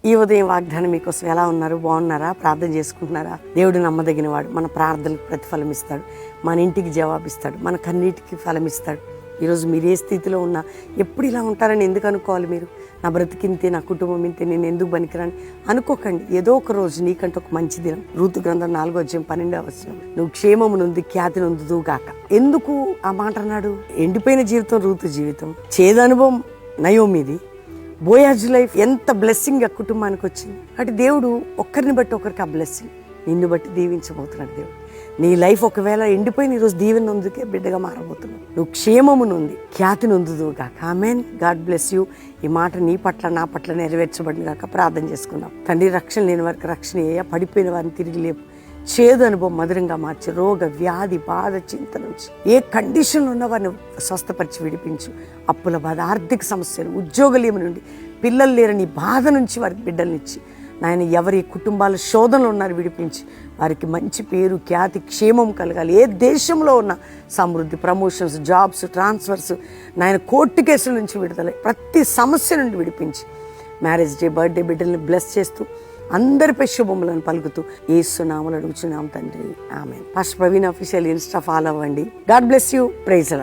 ఈ ఉదయం వాగ్దానం మీకోసం ఎలా ఉన్నారు? బాగున్నారా? ప్రార్థన చేసుకుంటున్నారా? దేవుడు నమ్మదగిన వాడు. మన ప్రార్థనకు ప్రతిఫలం ఇస్తాడు, మన ఇంటికి జవాబిస్తాడు, మన కన్నీటికి ఫలం ఇస్తాడు. ఈరోజు మీరు ఏ స్థితిలో ఉన్నా ఎప్పుడు ఇలా ఉంటారని ఎందుకు అనుకోవాలి? మీరు నా బ్రతికింతే, నా కుటుంబం ఇంతే, నేను ఎందుకు పనికిరాని అనుకోకండి. ఏదో ఒక రోజు నీకంటే ఒక మంచి దినం. రూతు గ్రంథం 4:12 నువ్వు క్షేమము నుండి ఖ్యాతి నొందుదుగాక. ఎందుకు ఆ మాట అన్నాడు? ఎండిపోయిన జీవితం రూతు జీవితం, చేదనుభవం నయోమిది, బోయాజు లైఫ్ ఎంత బ్లెస్సింగ్ ఆ కుటుంబానికి వచ్చింది. అంటే దేవుడు ఒక్కరిని బట్టి ఒకరికి ఆ బ్లెస్సింగ్, నిన్ను బట్టి దీవించబోతున్నాడు దేవుడు. నీ లైఫ్ ఒకవేళ ఎండిపోయిన ఈరోజు దీవెన నొందుకే బిడ్డగా మారబోతున్నావు. నువ్వు క్షేమము నుండి ఖ్యాతి నొందుదుగాక. ఆమేన్. God bless you. ఈ మాట నీ పట్ల నా పట్ల నెరవేర్చబడిన గాక. ప్రార్థన చేసుకుందాం. తండ్రి, రక్షణ లేని వారికి రక్షణ అయ్యా, పడిపోయిన వారిని తిరిగి లేపు, చేదు అనుభవం మధురంగా మార్చి, రోగ వ్యాధి బాధ చింత నుంచి ఏ కండిషన్లో ఉన్న వారిని స్వస్థపరిచి విడిపించు. అప్పుల బాధ, ఆర్థిక సమస్యలు, ఉద్యోగలేమి నుండి, పిల్లలు లేరని బాధ నుంచి వారికి బిడ్డలనిచ్చి నాయన, ఎవరి కుటుంబాల శోధనలు ఉన్నారు విడిపించి వారికి మంచి పేరు, ఖ్యాతి, క్షేమం కలగాలి. ఏ దేశంలో ఉన్న సమృద్ధి, ప్రమోషన్స్, జాబ్స్, ట్రాన్స్ఫర్స్, నాయన కోర్టు కేసుల నుంచి విడుదల, ప్రతి సమస్య నుండి విడిపించి మ్యారేజ్ డే, బర్త్డే బిడ్డల్ని బ్లెస్ చేస్తూ అందరిపై శుభములను పలుకుతూ యేసు నామములో అడుగుచున్నాం తండ్రి. ఆమేన్. Pastor Praveen official Insta follow అవ్వండి. God bless you. ప్రైజ్.